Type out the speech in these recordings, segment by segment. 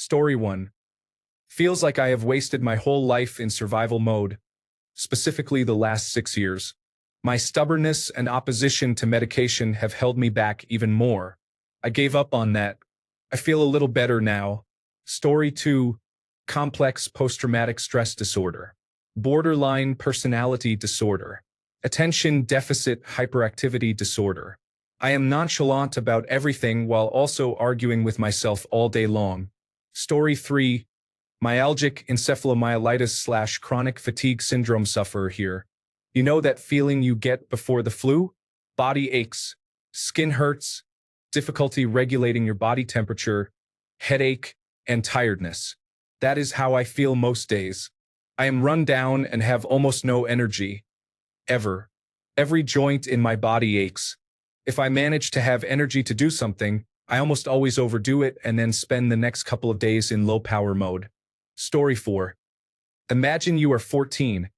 Story 1. Feels like I have wasted my whole life in survival mode, specifically the last 6 years. My stubbornness and opposition to medication have held me back even more. I gave up on that. I feel a little better now. Story 2. Complex post-traumatic stress disorder. Borderline personality disorder. Attention deficit hyperactivity disorder. I am nonchalant about everything while also arguing with myself all day long. Story 3. Myalgic encephalomyelitis / chronic fatigue syndrome sufferer here. You know that feeling you get before the flu? Body aches, skin hurts, difficulty regulating your body temperature, headache, and tiredness. That is how I feel most days. I am run down and have almost no energy. Ever. Every joint in my body aches. If I manage to have energy to do something, I almost always overdo it and then spend the next couple of days in low-power mode. Story 4. Imagine you are 14,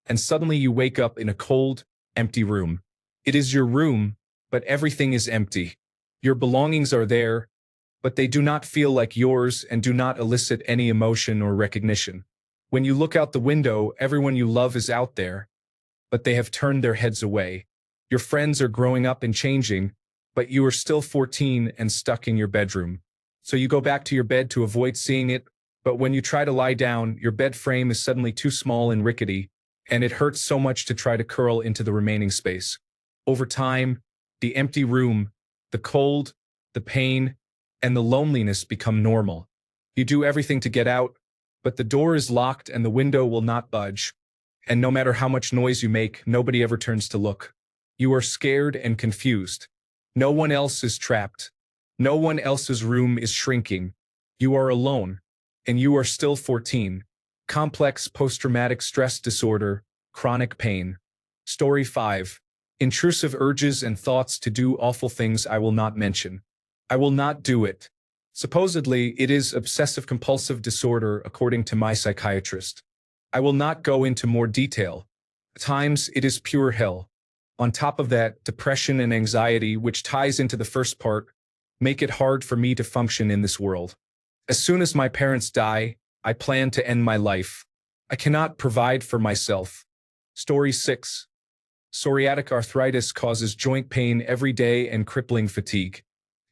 and suddenly you wake up in a cold, empty room. It is your room, but everything is empty. Your belongings are there, but they do not feel like yours and do not elicit any emotion or recognition. When you look out the window, everyone you love is out there, but they have turned their heads away. Your friends are growing up and changing, but you are still 14 and stuck in your bedroom. So you go back to your bed to avoid seeing it, but when you try to lie down, your bed frame is suddenly too small and rickety, and it hurts so much to try to curl into the remaining space. Over time, the empty room, the cold, the pain, and the loneliness become normal. You do everything to get out, but the door is locked and the window will not budge. And no matter how much noise you make, nobody ever turns to look. You are scared and confused. No one else is trapped. No one else's room is shrinking. You are alone, and you are still 14. Complex post-traumatic stress disorder, chronic pain. Story 5. Intrusive urges and thoughts to do awful things I will not mention. I will not do it. Supposedly, it is obsessive-compulsive disorder according to my psychiatrist. I will not go into more detail. At times, it is pure hell. On top of that, depression and anxiety, which ties into the first part, make it hard for me to function in this world. As soon as my parents die, I plan to end my life. I cannot provide for myself. Story 6. Psoriatic arthritis causes joint pain every day and crippling fatigue.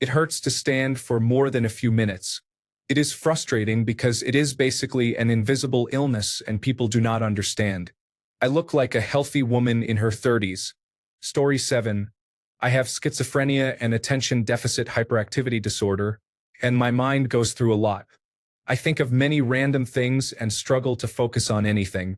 It hurts to stand for more than a few minutes. It is frustrating because it is basically an invisible illness and people do not understand. I look like a healthy woman in her 30s. Story 7. I have schizophrenia and attention deficit hyperactivity disorder, and my mind goes through a lot. I think of many random things and struggle to focus on anything.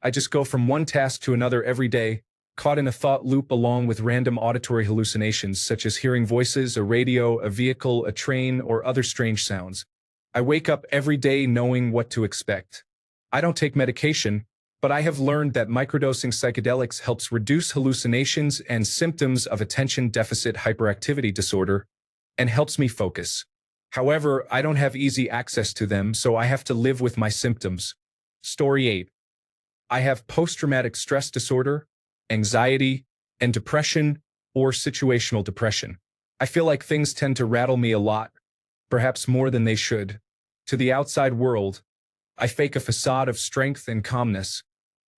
I just go from one task to another every day, caught in a thought loop along with random auditory hallucinations such as hearing voices, a radio, a vehicle, a train, or other strange sounds. I wake up every day knowing what to expect. I don't take medication, but I have learned that microdosing psychedelics helps reduce hallucinations and symptoms of attention deficit hyperactivity disorder and helps me focus. However, I don't have easy access to them, so I have to live with my symptoms. Story 8. I have post-traumatic stress disorder, anxiety, and depression or situational depression. I feel like things tend to rattle me a lot, perhaps more than they should. To the outside world, I fake a facade of strength and calmness,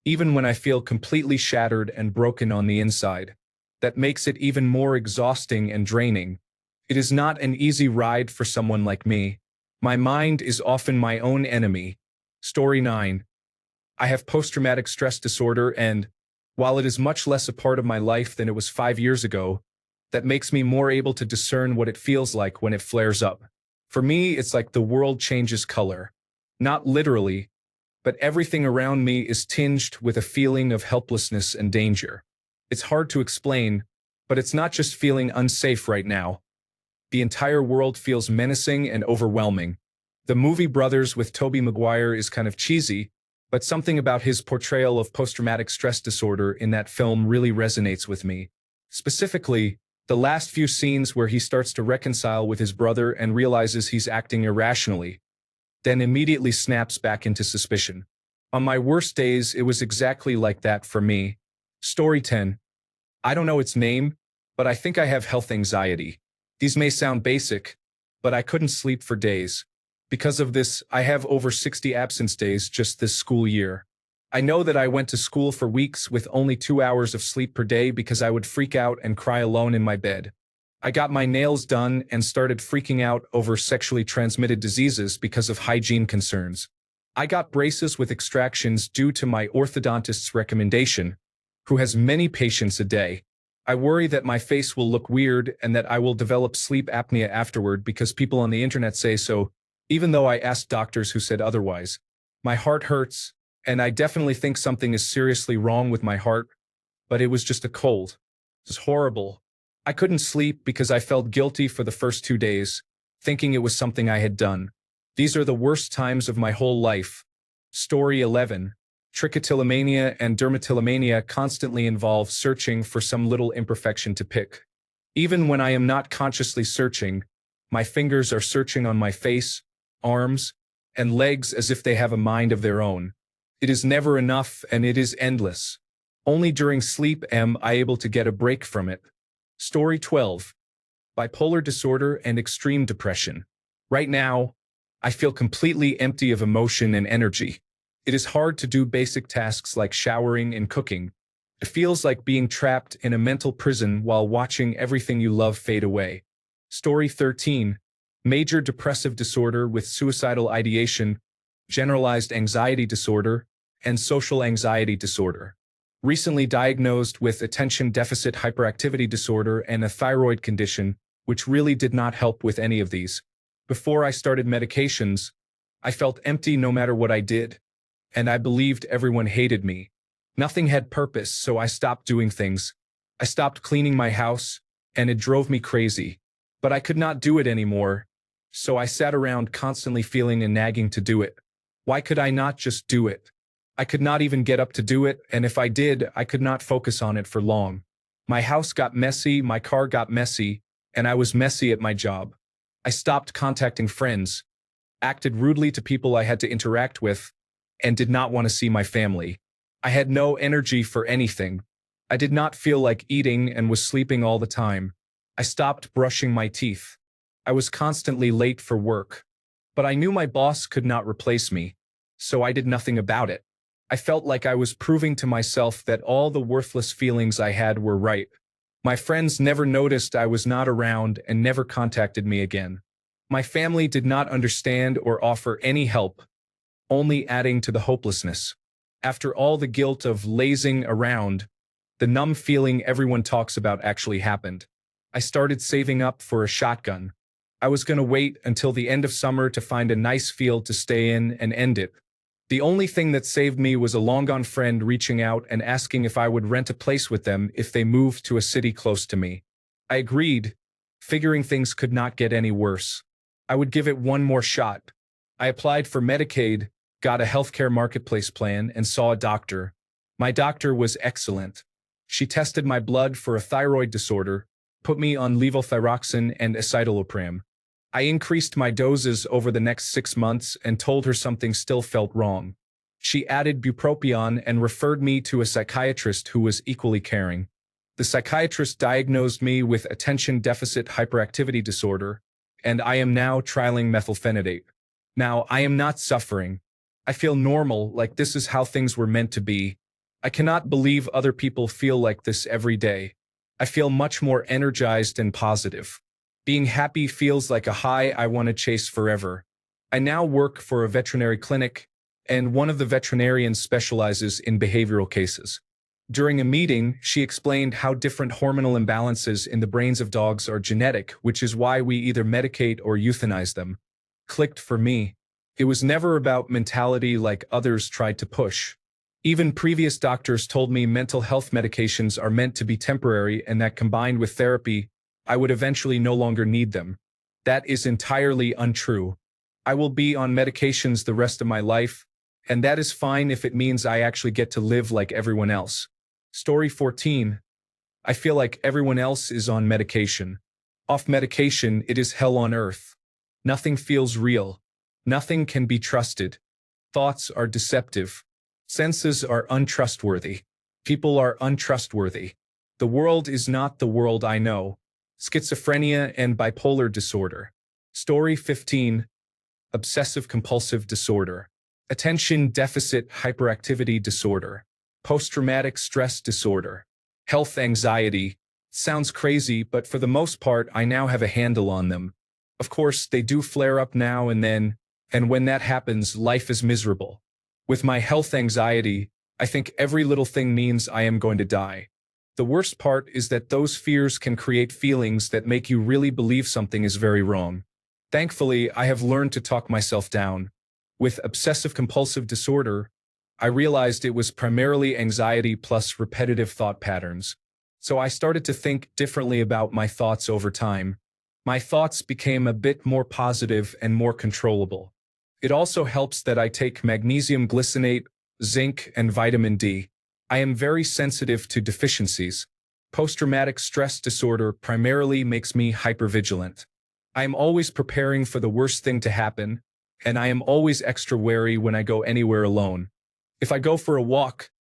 even when I feel completely shattered and broken on the inside. That makes it even more exhausting and draining. It is not an easy ride for someone like me. My mind is often my own enemy. Story 9. I have post-traumatic stress disorder and, while it is much less a part of my life than it was 5 years ago, that makes me more able to discern what it feels like when it flares up. For me, it's like the world changes color. Not literally, but everything around me is tinged with a feeling of helplessness and danger. It's hard to explain, but it's not just feeling unsafe right now. The entire world feels menacing and overwhelming. The movie Brothers with Tobey Maguire is kind of cheesy, but something about his portrayal of post-traumatic stress disorder in that film really resonates with me. Specifically, the last few scenes where he starts to reconcile with his brother and realizes he's acting irrationally, then immediately snaps back into suspicion. On my worst days, it was exactly like that for me. Story 10. I don't know its name, but I think I have health anxiety. These may sound basic, but I couldn't sleep for days. Because of this, I have over 60 absence days just this school year. I know that I went to school for weeks with only 2 hours of sleep per day because I would freak out and cry alone in my bed. I got my nails done and started freaking out over sexually transmitted diseases because of hygiene concerns. I got braces with extractions due to my orthodontist's recommendation, who has many patients a day. I worry that my face will look weird and that I will develop sleep apnea afterward because people on the internet say so, even though I asked doctors who said otherwise. My heart hurts, and I definitely think something is seriously wrong with my heart, but it was just a cold. It was horrible. I couldn't sleep because I felt guilty for the first 2 days, thinking it was something I had done. These are the worst times of my whole life. Story 11. Trichotillomania and dermatillomania constantly involve searching for some little imperfection to pick. Even when I am not consciously searching, my fingers are searching on my face, arms, and legs as if they have a mind of their own. It is never enough and it is endless. Only during sleep am I able to get a break from it. Story 12. Bipolar disorder and extreme depression. Right now, I feel completely empty of emotion and energy. It is hard to do basic tasks like showering and cooking. It feels like being trapped in a mental prison while watching everything you love fade away. Story 13. Major depressive disorder with suicidal ideation, generalized anxiety disorder, and social anxiety disorder. Recently diagnosed with attention deficit hyperactivity disorder and a thyroid condition, which really did not help with any of these. Before I started medications, I felt empty no matter what I did, and I believed everyone hated me. Nothing had purpose, so I stopped doing things. I stopped cleaning my house, and it drove me crazy. But I could not do it anymore, so I sat around constantly feeling and nagging to do it. Why could I not just do it? I could not even get up to do it, and if I did, I could not focus on it for long. My house got messy, my car got messy, and I was messy at my job. I stopped contacting friends, acted rudely to people I had to interact with, and did not want to see my family. I had no energy for anything. I did not feel like eating and was sleeping all the time. I stopped brushing my teeth. I was constantly late for work. But I knew my boss could not replace me, so I did nothing about it. I felt like I was proving to myself that all the worthless feelings I had were right. My friends never noticed I was not around and never contacted me again. My family did not understand or offer any help, only adding to the hopelessness. After all the guilt of lazing around, the numb feeling everyone talks about actually happened. I started saving up for a shotgun. I was going to wait until the end of summer to find a nice field to stay in and end it. The only thing that saved me was a long-gone friend reaching out and asking if I would rent a place with them if they moved to a city close to me. I agreed, figuring things could not get any worse. I would give it one more shot. I applied for Medicaid, got a healthcare marketplace plan, and saw a doctor. My doctor was excellent. She tested my blood for a thyroid disorder, put me on levothyroxine and escitalopram. I increased my doses over the next 6 months and told her something still felt wrong. She added bupropion and referred me to a psychiatrist who was equally caring. The psychiatrist diagnosed me with attention deficit hyperactivity disorder, and I am now trialing methylphenidate. Now, I am not suffering. I feel normal, like this is how things were meant to be. I cannot believe other people feel like this every day. I feel much more energized and positive. Being happy feels like a high I want to chase forever. I now work for a veterinary clinic, and one of the veterinarians specializes in behavioral cases. During a meeting, she explained how different hormonal imbalances in the brains of dogs are genetic, which is why we either medicate or euthanize them. Clicked for me. It was never about mentality like others tried to push. Even previous doctors told me mental health medications are meant to be temporary and that combined with therapy, I would eventually no longer need them. That is entirely untrue. I will be on medications the rest of my life, and that is fine if it means I actually get to live like everyone else. Story 14. I feel like everyone else is on medication. Off medication, it is hell on earth. Nothing feels real. Nothing can be trusted. Thoughts are deceptive. Senses are untrustworthy. People are untrustworthy. The world is not the world I know. Schizophrenia and bipolar disorder. Story 15. obsessive-compulsive disorder, attention deficit hyperactivity disorder, post-traumatic stress disorder, health anxiety. Sounds crazy, but for the most part, I now have a handle on them. Of course, they do flare up now and then, and when that happens, life is miserable. With my health anxiety, I think every little thing means I am going to die. The worst part is that those fears can create feelings that make you really believe something is very wrong. Thankfully, I have learned to talk myself down. With obsessive-compulsive disorder, I realized it was primarily anxiety plus repetitive thought patterns. So I started to think differently about my thoughts over time. My thoughts became a bit more positive and more controllable. It also helps that I take magnesium glycinate, zinc, and vitamin D. I am very sensitive to deficiencies. Post-traumatic stress disorder primarily makes me hypervigilant. I am always preparing for the worst thing to happen, and I am always extra wary when I go anywhere alone. If I go for a walk,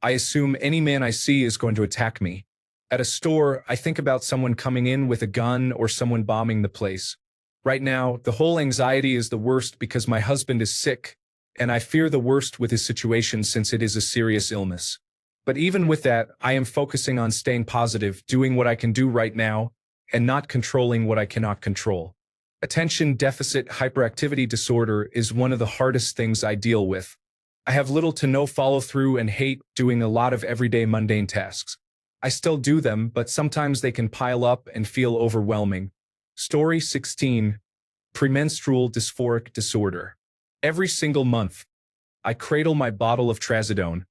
I assume any man I see is going to attack me. At a store, I think about someone coming in with a gun or someone bombing the place. Right now, the whole anxiety is the worst because my husband is sick, and I fear the worst with his situation since it is a serious illness. But even with that, I am focusing on staying positive, doing what I can do right now, and not controlling what I cannot control. Attention deficit hyperactivity disorder is one of the hardest things I deal with. I have little to no follow-through and hate doing a lot of everyday mundane tasks. I still do them, but sometimes they can pile up and feel overwhelming. Story 16. Premenstrual dysphoric disorder. Every single month, I cradle my bottle of trazodone,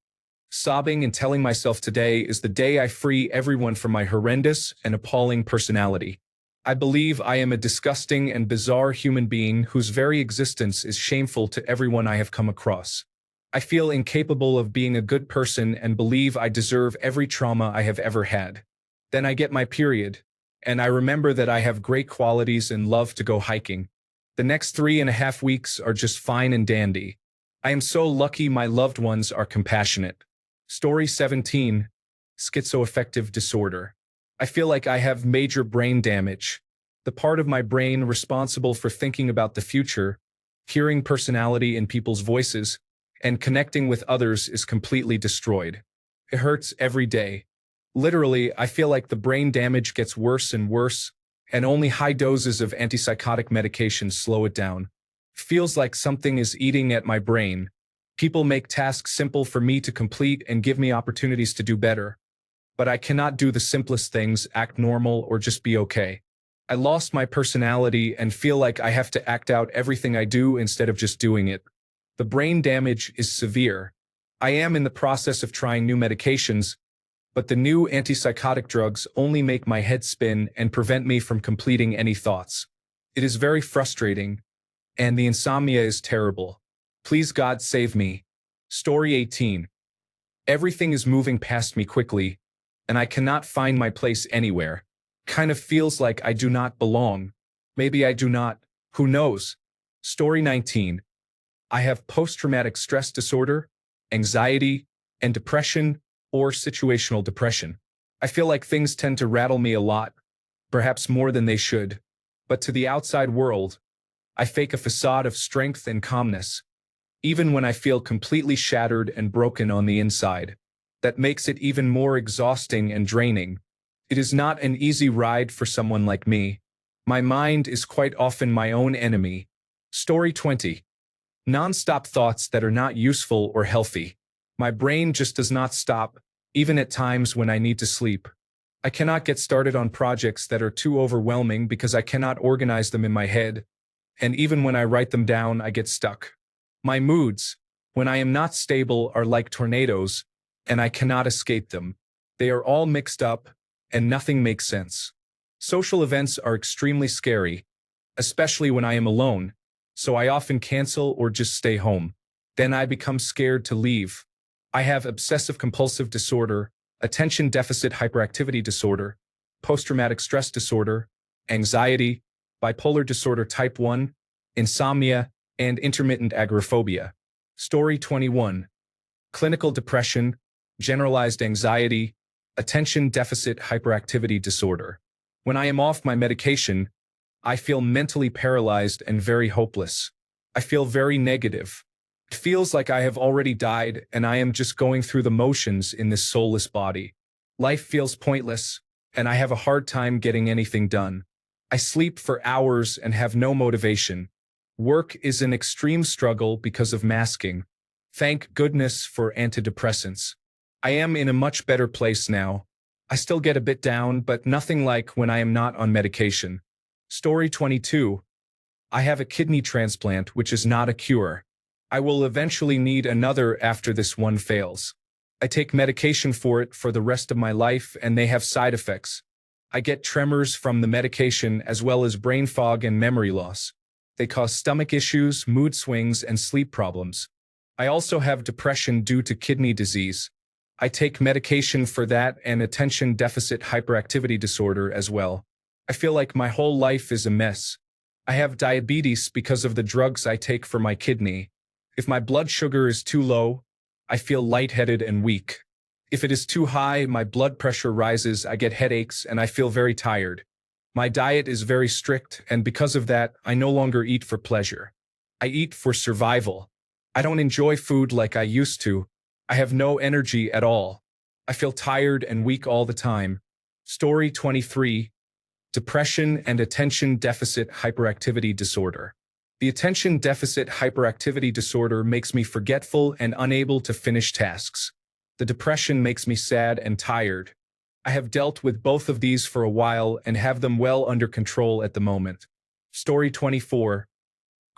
sobbing and telling myself today is the day I free everyone from my horrendous and appalling personality. I believe I am a disgusting and bizarre human being whose very existence is shameful to everyone I have come across. I feel incapable of being a good person and believe I deserve every trauma I have ever had. Then I get my period, and I remember that I have great qualities and love to go hiking. The next 3.5 weeks are just fine and dandy. I am so lucky my loved ones are compassionate. Story 17. Schizoaffective disorder. I feel like I have major brain damage. The part of my brain responsible for thinking about the future, hearing personality in people's voices, and connecting with others is completely destroyed. It hurts every day. Literally, I feel like the brain damage gets worse and worse, and only high doses of antipsychotic medication slow it down. Feels like something is eating at my brain. People make tasks simple for me to complete and give me opportunities to do better. But I cannot do the simplest things, act normal, or just be okay. I lost my personality and feel like I have to act out everything I do instead of just doing it. The brain damage is severe. I am in the process of trying new medications, but the new antipsychotic drugs only make my head spin and prevent me from completing any thoughts. It is very frustrating, and the insomnia is terrible. Please God save me. Story 18. Everything is moving past me quickly, and I cannot find my place anywhere. Kind of feels like I do not belong. Maybe I do not. Who knows? Story 19. I have post-traumatic stress disorder, anxiety, and depression or situational depression. I feel like things tend to rattle me a lot, perhaps more than they should. But to the outside world, I fake a facade of strength and calmness, even when I feel completely shattered and broken on the inside. That makes it even more exhausting and draining. It is not an easy ride for someone like me. My mind is quite often my own enemy. Story 20. Non-stop thoughts that are not useful or healthy. My brain just does not stop, even at times when I need to sleep. I cannot get started on projects that are too overwhelming because I cannot organize them in my head, and even when I write them down, I get stuck. My moods, when I am not stable, are like tornadoes, and I cannot escape them. They are all mixed up, and nothing makes sense. Social events are extremely scary, especially when I am alone, so I often cancel or just stay home. Then I become scared to leave. I have obsessive-compulsive disorder, attention deficit hyperactivity disorder, post-traumatic stress disorder, anxiety, bipolar disorder type 1, insomnia, and intermittent agoraphobia. Story 21. Clinical depression, generalized anxiety, attention deficit hyperactivity disorder. When I am off my medication, I feel mentally paralyzed and very hopeless. I feel very negative. It feels like I have already died and I am just going through the motions in this soulless body. Life feels pointless, and I have a hard time getting anything done. I sleep for hours and have no motivation. Work is an extreme struggle because of masking. Thank goodness for antidepressants. I am in a much better place now. I still get a bit down, but nothing like when I am not on medication. Story 22. I have a kidney transplant, which is not a cure. I will eventually need another after this one fails. I take medication for it for the rest of my life, and they have side effects. I get tremors from the medication as well as brain fog and memory loss. They cause stomach issues, mood swings, and sleep problems. I also have depression due to kidney disease. I take medication for that and attention deficit hyperactivity disorder as well. I feel like my whole life is a mess. I have diabetes because of the drugs I take for my kidney. If my blood sugar is too low, I feel lightheaded and weak. If it is too high, my blood pressure rises, I get headaches, and I feel very tired. My diet is very strict, and because of that, I no longer eat for pleasure. I eat for survival. I don't enjoy food like I used to. I have no energy at all. I feel tired and weak all the time. Story 23. Depression and attention deficit hyperactivity disorder. The attention deficit hyperactivity disorder makes me forgetful and unable to finish tasks. The depression makes me sad and tired. I have dealt with both of these for a while and have them well under control at the moment. Story 24.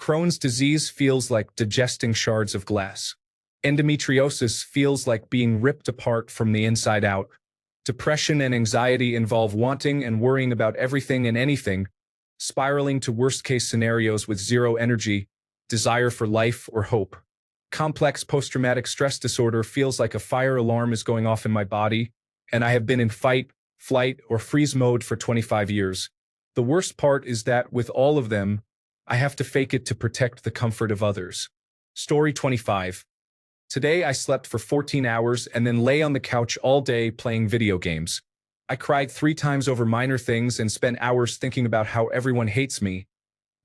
Crohn's disease feels like digesting shards of glass. Endometriosis feels like being ripped apart from the inside out. Depression and anxiety involve wanting and worrying about everything and anything, spiraling to worst-case scenarios with zero energy, desire for life, or hope. Complex post-traumatic stress disorder feels like a fire alarm is going off in my body, and I have been in fight, flight, or freeze mode for 25 years. The worst part is that with all of them, I have to fake it to protect the comfort of others. Story 25. Today I slept for 14 hours and then lay on the couch all day playing video games. I cried 3 times over minor things and spent hours thinking about how everyone hates me,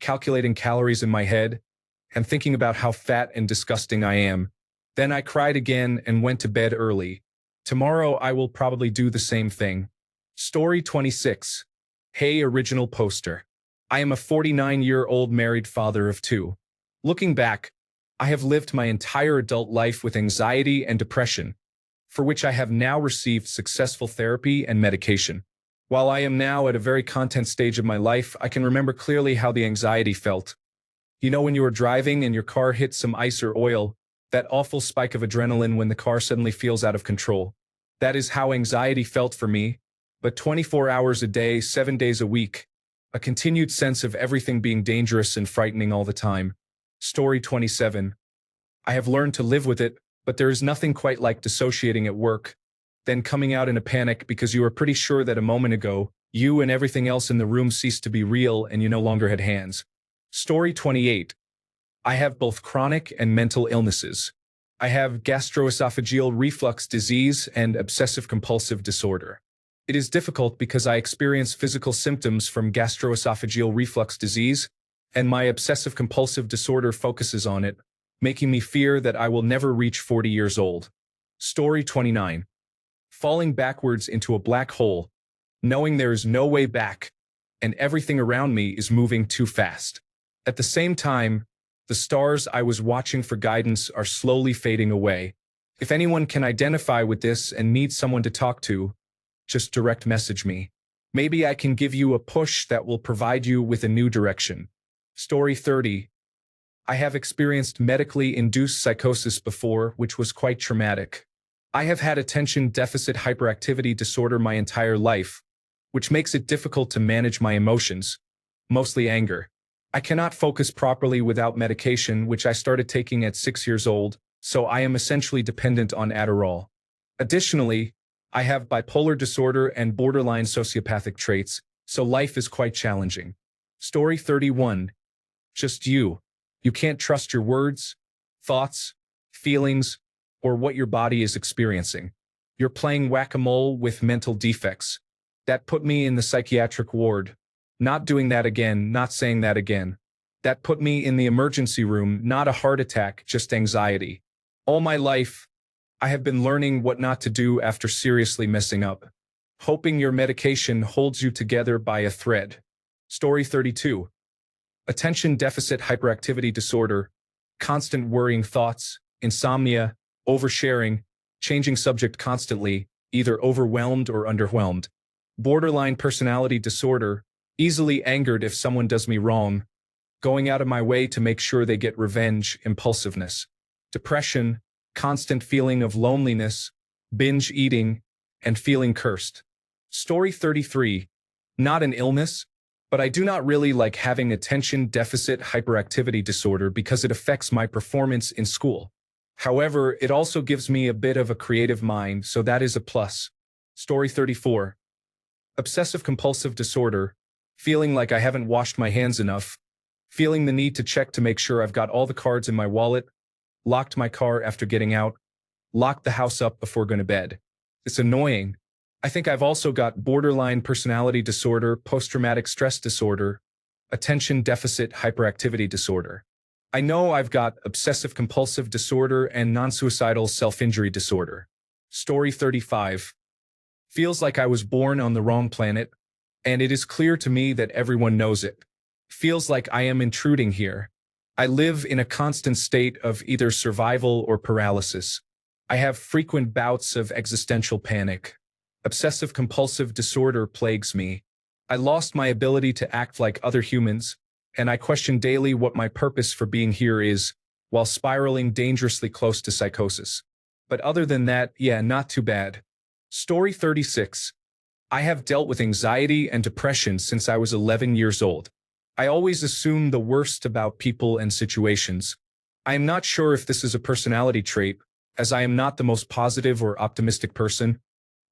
calculating calories in my head, and thinking about how fat and disgusting I am. Then I cried again and went to bed early. Tomorrow I will probably do the same thing. Story 26. Hey, original poster. I am a 49-year-old married father of 2. Looking back, I have lived my entire adult life with anxiety and depression, for which I have now received successful therapy and medication. While I am now at a very content stage of my life, I can remember clearly how the anxiety felt. You know when you are driving and your car hits some ice or oil, that awful spike of adrenaline when the car suddenly feels out of control. That is how anxiety felt for me, but 24 hours a day, 7 days a week. A continued sense of everything being dangerous and frightening all the time. Story 27. I have learned to live with it, but there is nothing quite like dissociating at work, then coming out in a panic because you are pretty sure that a moment ago, you and everything else in the room ceased to be real and you no longer had hands. Story 28. I have both chronic and mental illnesses. I have gastroesophageal reflux disease and obsessive-compulsive disorder. It is difficult because I experience physical symptoms from gastroesophageal reflux disease, and my obsessive-compulsive disorder focuses on it, making me fear that I will never reach 40 years old. Story 29. Falling backwards into a black hole, knowing there is no way back, and everything around me is moving too fast. At the same time, the stars I was watching for guidance are slowly fading away. If anyone can identify with this and needs someone to talk to, just direct message me. Maybe I can give you a push that will provide you with a new direction. Story 30. I have experienced medically induced psychosis before, which was quite traumatic. I have had attention deficit hyperactivity disorder my entire life, which makes it difficult to manage my emotions, mostly anger. I cannot focus properly without medication, which I started taking at 6 years old, so I am essentially dependent on Adderall. Additionally, I have bipolar disorder and borderline sociopathic traits, so life is quite challenging. Story 31. Just you. You can't trust your words, thoughts, feelings, or what your body is experiencing. You're playing whack-a-mole with mental defects. That put me in the psychiatric ward. Not doing that again, not saying that again. That put me in the emergency room, not a heart attack, just anxiety. All my life, I have been learning what not to do after seriously messing up. Hoping your medication holds you together by a thread. Story 32. Attention deficit hyperactivity disorder, constant worrying thoughts, insomnia, oversharing, changing subject constantly, either overwhelmed or underwhelmed. Borderline personality disorder, easily angered if someone does me wrong, going out of my way to make sure they get revenge, impulsiveness. Depression, constant feeling of loneliness, binge eating, and feeling cursed. Story 33. Not an illness, but I do not really like having attention deficit hyperactivity disorder because it affects my performance in school. However, it also gives me a bit of a creative mind, so that is a plus. Story 34. Obsessive compulsive disorder, feeling like I haven't washed my hands enough, feeling the need to check to make sure I've got all the cards in my wallet, locked my car after getting out, locked the house up before going to bed. It's annoying. I think I've also got borderline personality disorder, post-traumatic stress disorder, attention deficit hyperactivity disorder. I know I've got obsessive compulsive disorder and non-suicidal self-injury disorder. Story 35. Feels like I was born on the wrong planet, and it is clear to me that everyone knows it. Feels like I am intruding here. I live in a constant state of either survival or paralysis. I have frequent bouts of existential panic. Obsessive-compulsive disorder plagues me. I lost my ability to act like other humans, and I question daily what my purpose for being here is, while spiraling dangerously close to psychosis. But other than that, yeah, not too bad. Story 36. I have dealt with anxiety and depression since I was 11 years old. I always assume the worst about people and situations. I am not sure if this is a personality trait, as I am not the most positive or optimistic person,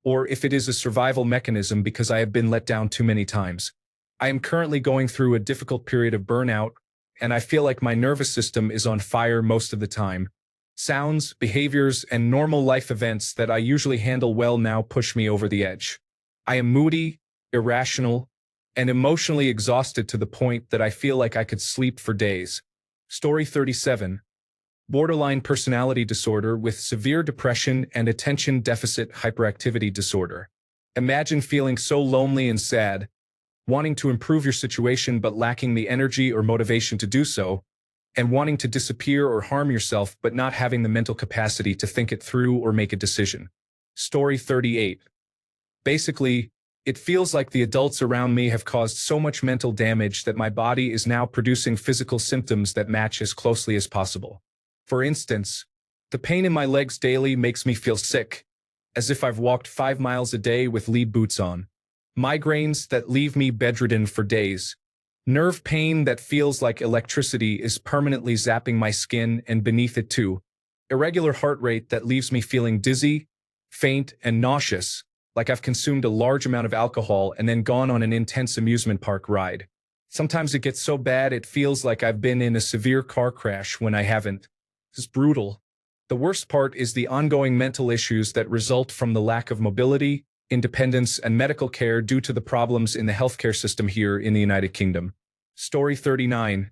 or if it is a survival mechanism because I have been let down too many times. I am currently going through a difficult period of burnout, and I feel like my nervous system is on fire most of the time. Sounds, behaviors, and normal life events that I usually handle well now push me over the edge. I am moody, irrational, and emotionally exhausted to the point that I feel like I could sleep for days. Story 37. Borderline personality disorder with severe depression and attention deficit hyperactivity disorder. Imagine feeling so lonely and sad, wanting to improve your situation but lacking the energy or motivation to do so, and wanting to disappear or harm yourself but not having the mental capacity to think it through or make a decision. Story 38. Basically, it feels like the adults around me have caused so much mental damage that my body is now producing physical symptoms that match as closely as possible. For instance, the pain in my legs daily makes me feel sick, as if I've walked 5 miles a day with lead boots on. Migraines that leave me bedridden for days. Nerve pain that feels like electricity is permanently zapping my skin and beneath it too. Irregular heart rate that leaves me feeling dizzy, faint, and nauseous, like I've consumed a large amount of alcohol and then gone on an intense amusement park ride. Sometimes it gets so bad it feels like I've been in a severe car crash when I haven't. It's brutal. The worst part is the ongoing mental issues that result from the lack of mobility, independence, and medical care due to the problems in the healthcare system here in the United Kingdom. Story 39.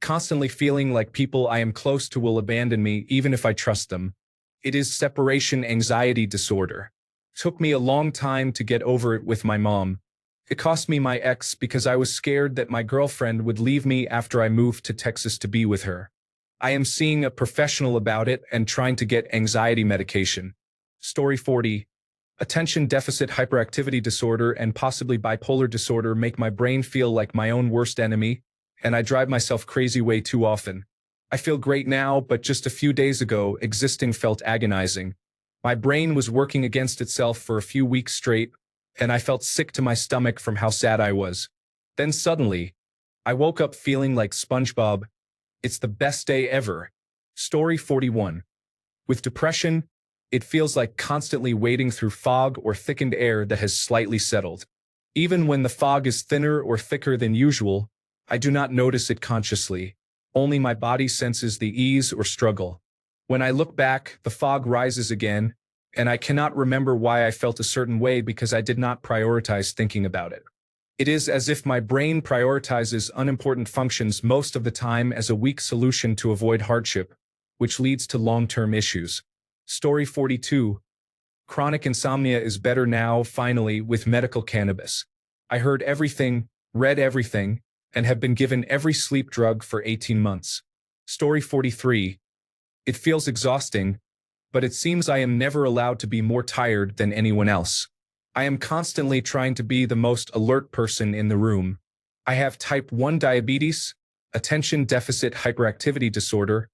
Constantly feeling like people I am close to will abandon me even if I trust them. It is separation anxiety disorder. Took me a long time to get over it with my mom. It cost me my ex because I was scared that my girlfriend would leave me after I moved to Texas to be with her. I am seeing a professional about it and trying to get anxiety medication. Story 40. Attention deficit hyperactivity disorder and possibly bipolar disorder make my brain feel like my own worst enemy, and I drive myself crazy way too often. I feel great now, but just a few days ago, existing felt agonizing. My brain was working against itself for a few weeks straight, and I felt sick to my stomach from how sad I was. Then suddenly, I woke up feeling like SpongeBob. It's the best day ever. Story 41. With depression, it feels like constantly wading through fog or thickened air that has slightly settled. Even when the fog is thinner or thicker than usual, I do not notice it consciously. Only my body senses the ease or struggle. When I look back, the fog rises again, and I cannot remember why I felt a certain way because I did not prioritize thinking about it. It is as if my brain prioritizes unimportant functions most of the time as a weak solution to avoid hardship, which leads to long-term issues. Story 42. Chronic insomnia is better now, finally, with medical cannabis. I heard everything, read everything, and have been given every sleep drug for 18 months. Story 43. It feels exhausting, but it seems I am never allowed to be more tired than anyone else. I am constantly trying to be the most alert person in the room. I have type 1 diabetes, attention deficit hyperactivity disorder,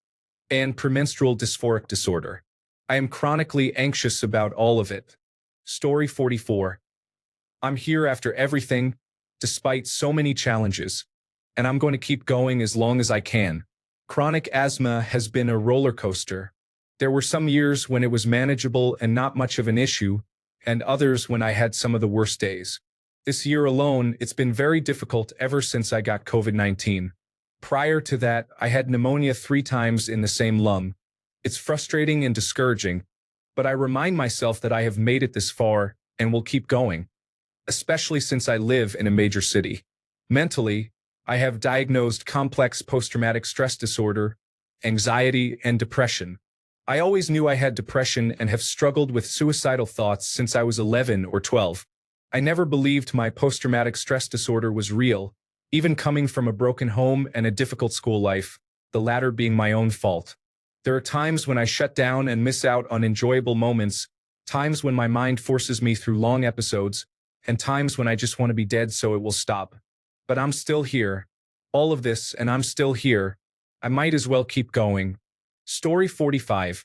and premenstrual dysphoric disorder. I am chronically anxious about all of it. Story 44. I'm here after everything, despite so many challenges, and I'm going to keep going as long as I can. Chronic asthma has been a roller coaster. There were some years when it was manageable and not much of an issue, and others when I had some of the worst days. This year alone, it's been very difficult ever since I got COVID-19. Prior to that, I had pneumonia 3 times in the same lung. It's frustrating and discouraging, but I remind myself that I have made it this far and will keep going, especially since I live in a major city. Mentally, I have diagnosed complex post-traumatic stress disorder, anxiety, and depression. I always knew I had depression and have struggled with suicidal thoughts since I was 11 or 12. I never believed my post-traumatic stress disorder was real, even coming from a broken home and a difficult school life, the latter being my own fault. There are times when I shut down and miss out on enjoyable moments, times when my mind forces me through long episodes, and times when I just want to be dead so it will stop. But I'm still here. All of this, and I'm still here. I might as well keep going. Story 45.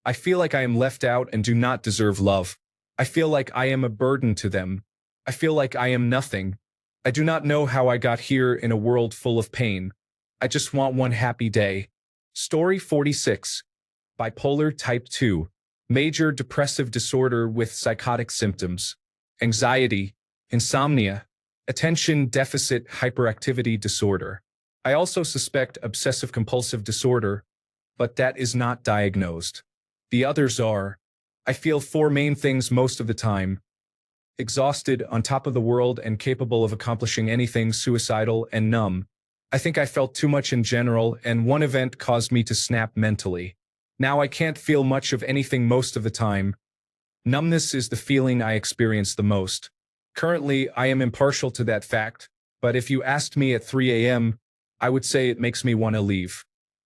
I feel like I am left out and do not deserve love. I feel like I am a burden to them. I feel like I am nothing. I do not know how I got here in a world full of pain. I just want one happy day. Story 46. Bipolar type 2. Major depressive disorder with psychotic symptoms. Anxiety, insomnia, attention deficit hyperactivity disorder. I also suspect obsessive-compulsive disorder, but that is not diagnosed. The others are, I feel 4 main things most of the time. Exhausted, on top of the world and capable of accomplishing anything, suicidal, and numb. I think I felt too much in general, and one event caused me to snap mentally. Now I can't feel much of anything most of the time. Numbness is the feeling I experience the most. Currently, I am impartial to that fact, but if you asked me at 3 a.m., I would say it makes me want to leave.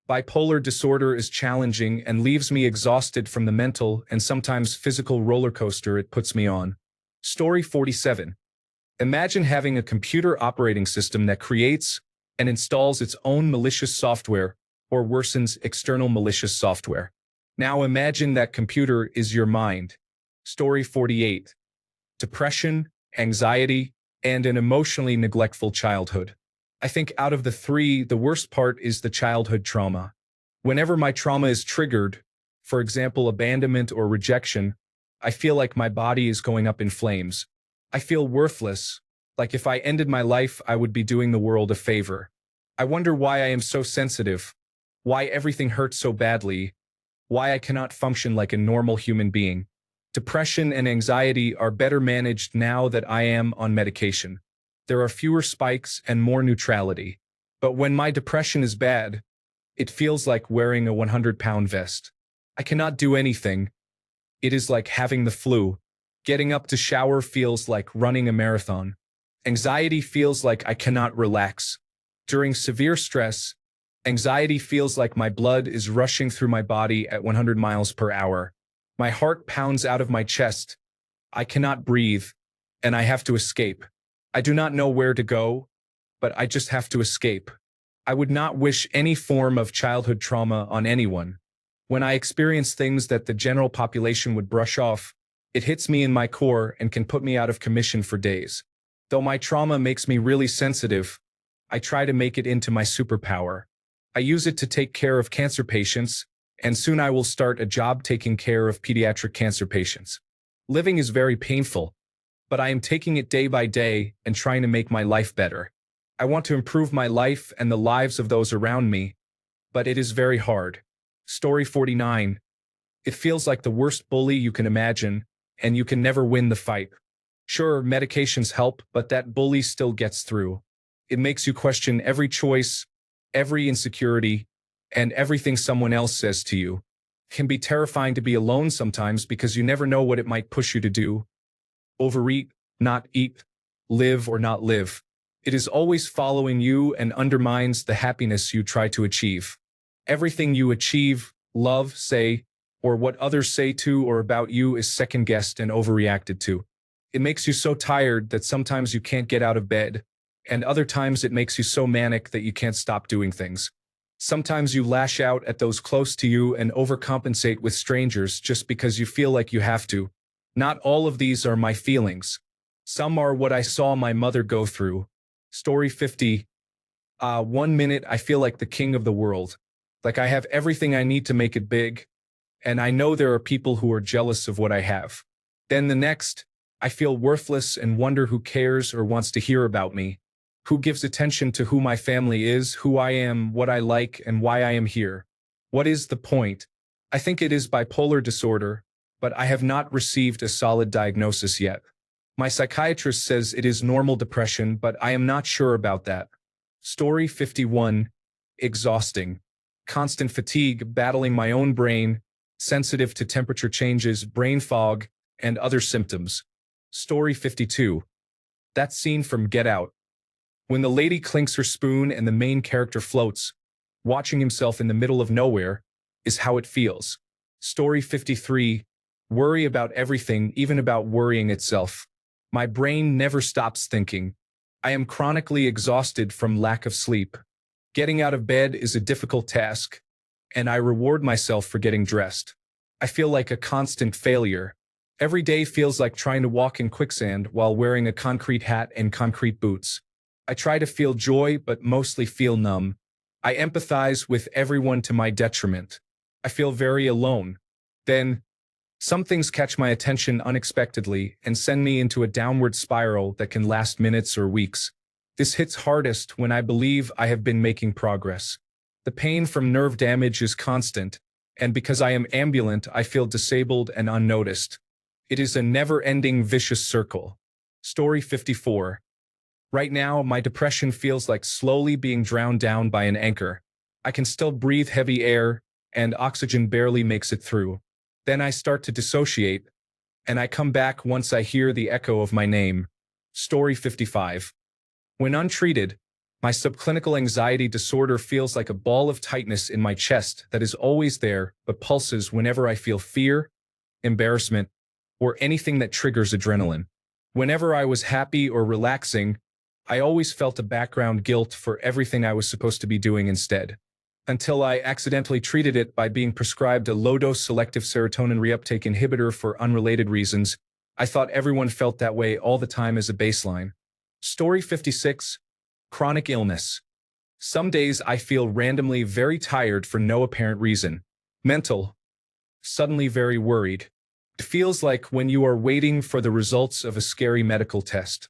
Bipolar disorder is challenging and leaves me exhausted from the mental and sometimes physical roller coaster it puts me on. Story 47. Imagine having a computer operating system that creates and installs its own malicious software or worsens external malicious software. Now imagine that computer is your mind. Story 48. Depression, anxiety, and an emotionally neglectful childhood. I think out of the 3, the worst part is the childhood trauma. Whenever my trauma is triggered, for example, abandonment or rejection, I feel like my body is going up in flames. I feel worthless, like if I ended my life, I would be doing the world a favor. I wonder why I am so sensitive, why everything hurts so badly, why I cannot function like a normal human being. Depression and anxiety are better managed now that I am on medication. There are fewer spikes and more neutrality. But when my depression is bad, it feels like wearing a 100-pound vest. I cannot do anything. It is like having the flu. Getting up to shower feels like running a marathon. Anxiety feels like I cannot relax. During severe stress, anxiety feels like my blood is rushing through my body at 100 miles per hour. My heart pounds out of my chest. I cannot breathe, and I have to escape. I do not know where to go, but I just have to escape. I would not wish any form of childhood trauma on anyone. When I experience things that the general population would brush off, it hits me in my core and can put me out of commission for days. Though my trauma makes me really sensitive, I try to make it into my superpower. I use it to take care of cancer patients, and soon I will start a job taking care of pediatric cancer patients. Living is very painful, but I am taking it day by day and trying to make my life better. I want to improve my life and the lives of those around me, but it is very hard. Story 49. It feels like the worst bully you can imagine, and you can never win the fight. Sure, medications help, but that bully still gets through. It makes you question every choice, every insecurity, and everything someone else says to you. It can be terrifying to be alone sometimes because you never know what it might push you to do. Overeat, not eat, live or not live. It is always following you and undermines the happiness you try to achieve. Everything you achieve, love, say, or what others say to or about you is second-guessed and overreacted to. It makes you so tired that sometimes you can't get out of bed, and other times it makes you so manic that you can't stop doing things. Sometimes you lash out at those close to you and overcompensate with strangers just because you feel like you have to. Not all of these are my feelings. Some are what I saw my mother go through. Story 50. 1 minute I feel like the king of the world. Like I have everything I need to make it big, and I know there are people who are jealous of what I have. Then the next, I feel worthless and wonder who cares or wants to hear about me. Who gives attention to who my family is, who I am, what I like, and why I am here. What is the point? I think it is bipolar disorder, but I have not received a solid diagnosis yet. My psychiatrist says it is normal depression, but I am not sure about that. Story 51. Exhausting. Constant fatigue, battling my own brain, sensitive to temperature changes, brain fog, and other symptoms. Story 52. That scene from Get Out. When the lady clinks her spoon and the main character floats, watching himself in the middle of nowhere, is how it feels. Story 53. Worry about everything, even about worrying itself. My brain never stops thinking. I am chronically exhausted from lack of sleep. Getting out of bed is a difficult task, and I reward myself for getting dressed. I feel like a constant failure. Every day feels like trying to walk in quicksand while wearing a concrete hat and concrete boots. I try to feel joy, but mostly feel numb. I empathize with everyone to my detriment. I feel very alone. Then, some things catch my attention unexpectedly and send me into a downward spiral that can last minutes or weeks. This hits hardest when I believe I have been making progress. The pain from nerve damage is constant, and because I am ambulant, I feel disabled and unnoticed. It is a never-ending vicious circle. Story 54. Right now, my depression feels like slowly being drowned down by an anchor. I can still breathe heavy air, and oxygen barely makes it through. Then I start to dissociate, and I come back once I hear the echo of my name. Story 55. When untreated, my subclinical anxiety disorder feels like a ball of tightness in my chest that is always there but pulses whenever I feel fear, embarrassment, or anything that triggers adrenaline. Whenever I was happy or relaxing, I always felt a background guilt for everything I was supposed to be doing instead. Until I accidentally treated it by being prescribed a low-dose selective serotonin reuptake inhibitor for unrelated reasons. I thought everyone felt that way all the time as a baseline. Story 56. Chronic illness. Some days I feel randomly very tired for no apparent reason. Mental. Suddenly very worried. It feels like when you are waiting for the results of a scary medical test.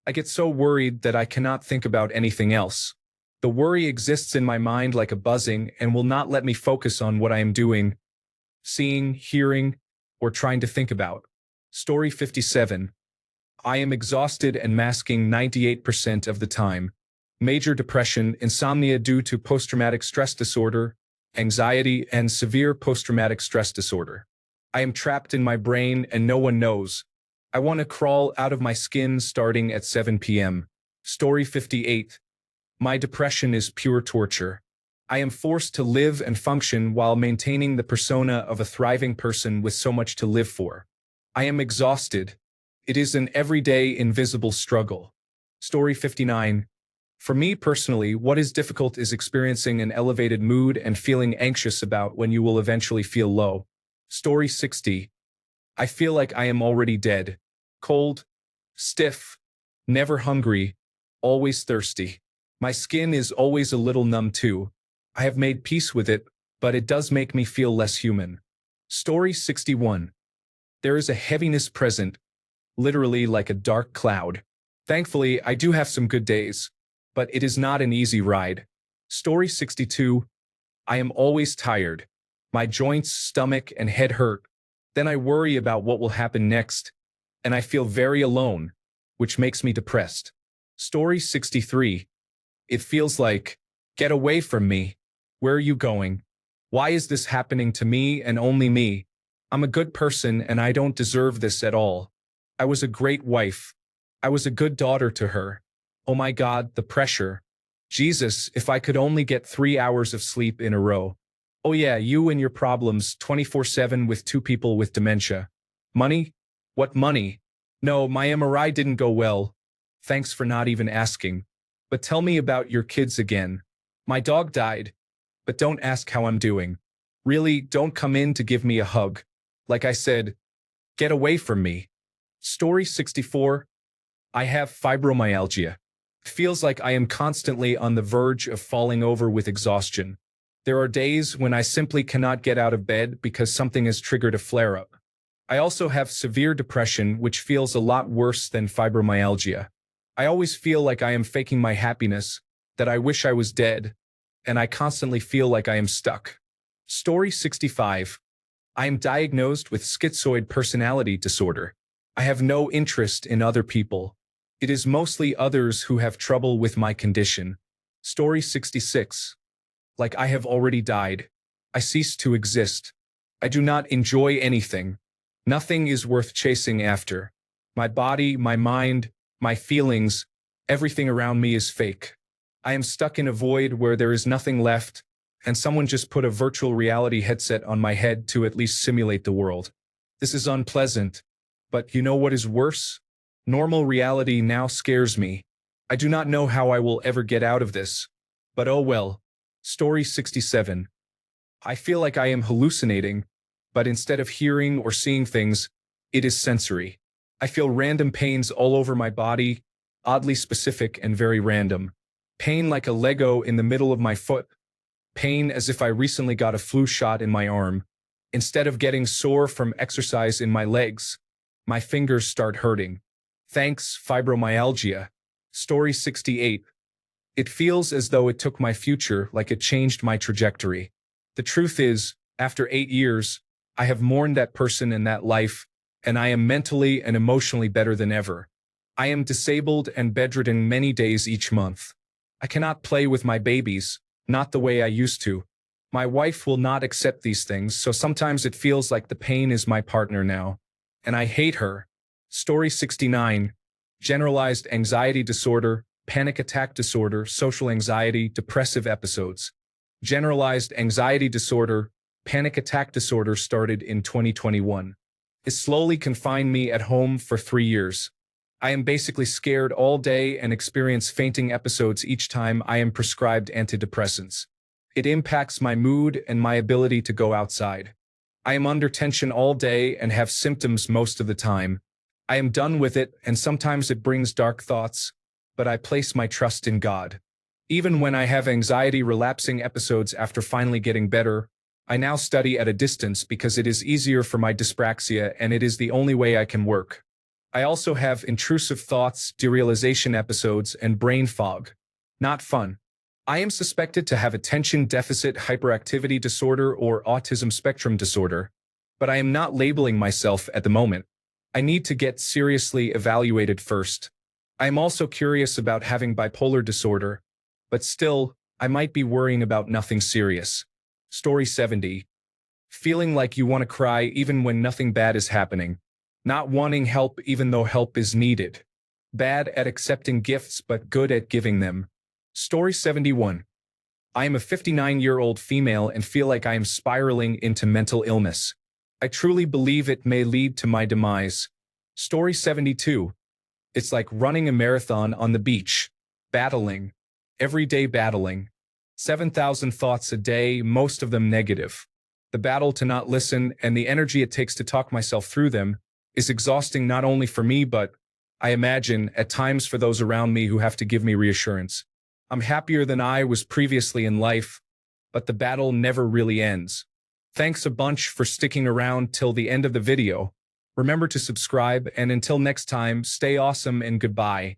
I get so worried that I cannot think about anything else. The worry exists in my mind like a buzzing and will not let me focus on what I am doing, seeing, hearing, or trying to think about. Story 57. I am exhausted and masking 98% of the time. Major depression, insomnia due to post-traumatic stress disorder, anxiety, and severe post-traumatic stress disorder. I am trapped in my brain and no one knows. I want to crawl out of my skin starting at 7 p.m. Story 58. My depression is pure torture. I am forced to live and function while maintaining the persona of a thriving person with so much to live for. I am exhausted. It is an everyday invisible struggle. Story 59. For me personally, what is difficult is experiencing an elevated mood and feeling anxious about when you will eventually feel low. Story 60. I feel like I am already dead. Cold, stiff, never hungry, always thirsty. My skin is always a little numb too. I have made peace with it, but it does make me feel less human. Story 61. There is a heaviness present, literally like a dark cloud. Thankfully, I do have some good days, but it is not an easy ride. Story 62. I am always tired. My joints, stomach, and head hurt. Then I worry about what will happen next. and I feel very alone, which makes me depressed. Story 63. It feels like, get away from me. Where are you going? Why is this happening to me and only me? I'm a good person and I don't deserve this at all. I was a great wife. I was a good daughter to her. Oh my God, the pressure. Jesus, if I could only get 3 hours of sleep in a row. Oh yeah, you and your problems 24/7 with two people with dementia. Money? What money? No, my MRI didn't go well. Thanks for not even asking. But tell me about your kids again. My dog died. But don't ask how I'm doing. Really, don't come in to give me a hug. Like I said, get away from me. Story 64. I have fibromyalgia. Feels like I am constantly on the verge of falling over with exhaustion. There are days when I simply cannot get out of bed because something has triggered a flare-up. I also have severe depression, which feels a lot worse than fibromyalgia. I always feel like I am faking my happiness, that I wish I was dead, and I constantly feel like I am stuck. Story 65. I am diagnosed with schizoid personality disorder. I have no interest in other people. It is mostly others who have trouble with my condition. Story 66. Like I have already died. I cease to exist. I do not enjoy anything. Nothing is worth chasing after. My body, my mind, my feelings, everything around me is fake. I am stuck in a void where there is nothing left, and someone just put a virtual reality headset on my head to at least simulate the world. This is unpleasant, but you know what is worse? Normal reality now scares me. I do not know how I will ever get out of this, but oh well. Story 67. I feel like I am hallucinating, but instead of hearing or seeing things, it is sensory. I feel random pains all over my body, oddly specific and very random. Pain like a Lego in the middle of my foot. Pain as if I recently got a flu shot in my arm. Instead of getting sore from exercise in my legs, my fingers start hurting. Thanks, fibromyalgia. Story 68. It feels as though it took my future, like it changed my trajectory. The truth is, after 8 years, I have mourned that person and that life, and I am mentally and emotionally better than ever. I am disabled and bedridden many days each month. I cannot play with my babies, not the way I used to. My wife will not accept these things, so sometimes it feels like the pain is my partner now. And I hate her. Story 69. Generalized anxiety disorder, panic attack disorder, social anxiety, depressive episodes. Generalized anxiety disorder, panic attack disorder started in 2021. It slowly confined me at home for 3 years. I am basically scared all day and experience fainting episodes each time I am prescribed antidepressants. It impacts my mood and my ability to go outside. I am under tension all day and have symptoms most of the time. I am done with it, and sometimes it brings dark thoughts, but I place my trust in God. Even when I have anxiety relapsing episodes after finally getting better, I now study at a distance because it is easier for my dyspraxia and it is the only way I can work. I also have intrusive thoughts, derealization episodes, and brain fog. Not fun. I am suspected to have attention deficit hyperactivity disorder or autism spectrum disorder, but I am not labeling myself at the moment. I need to get seriously evaluated first. I am also curious about having bipolar disorder, but still, I might be worrying about nothing serious. Story 70. Feeling like you want to cry even when nothing bad is happening. Not wanting help even though help is needed. Bad at accepting gifts but good at giving them. Story 71. I am a 59-year-old female and feel like I am spiraling into mental illness. I truly believe it may lead to my demise. Story 72. It's like running a marathon on the beach. Battling. Everyday battling. 7,000 thoughts a day, most of them negative. The battle to not listen and the energy it takes to talk myself through them is exhausting not only for me but, I imagine, at times for those around me who have to give me reassurance. I'm happier than I was previously in life, but the battle never really ends. Thanks a bunch for sticking around till the end of the video. Remember to subscribe, and until next time, stay awesome and goodbye.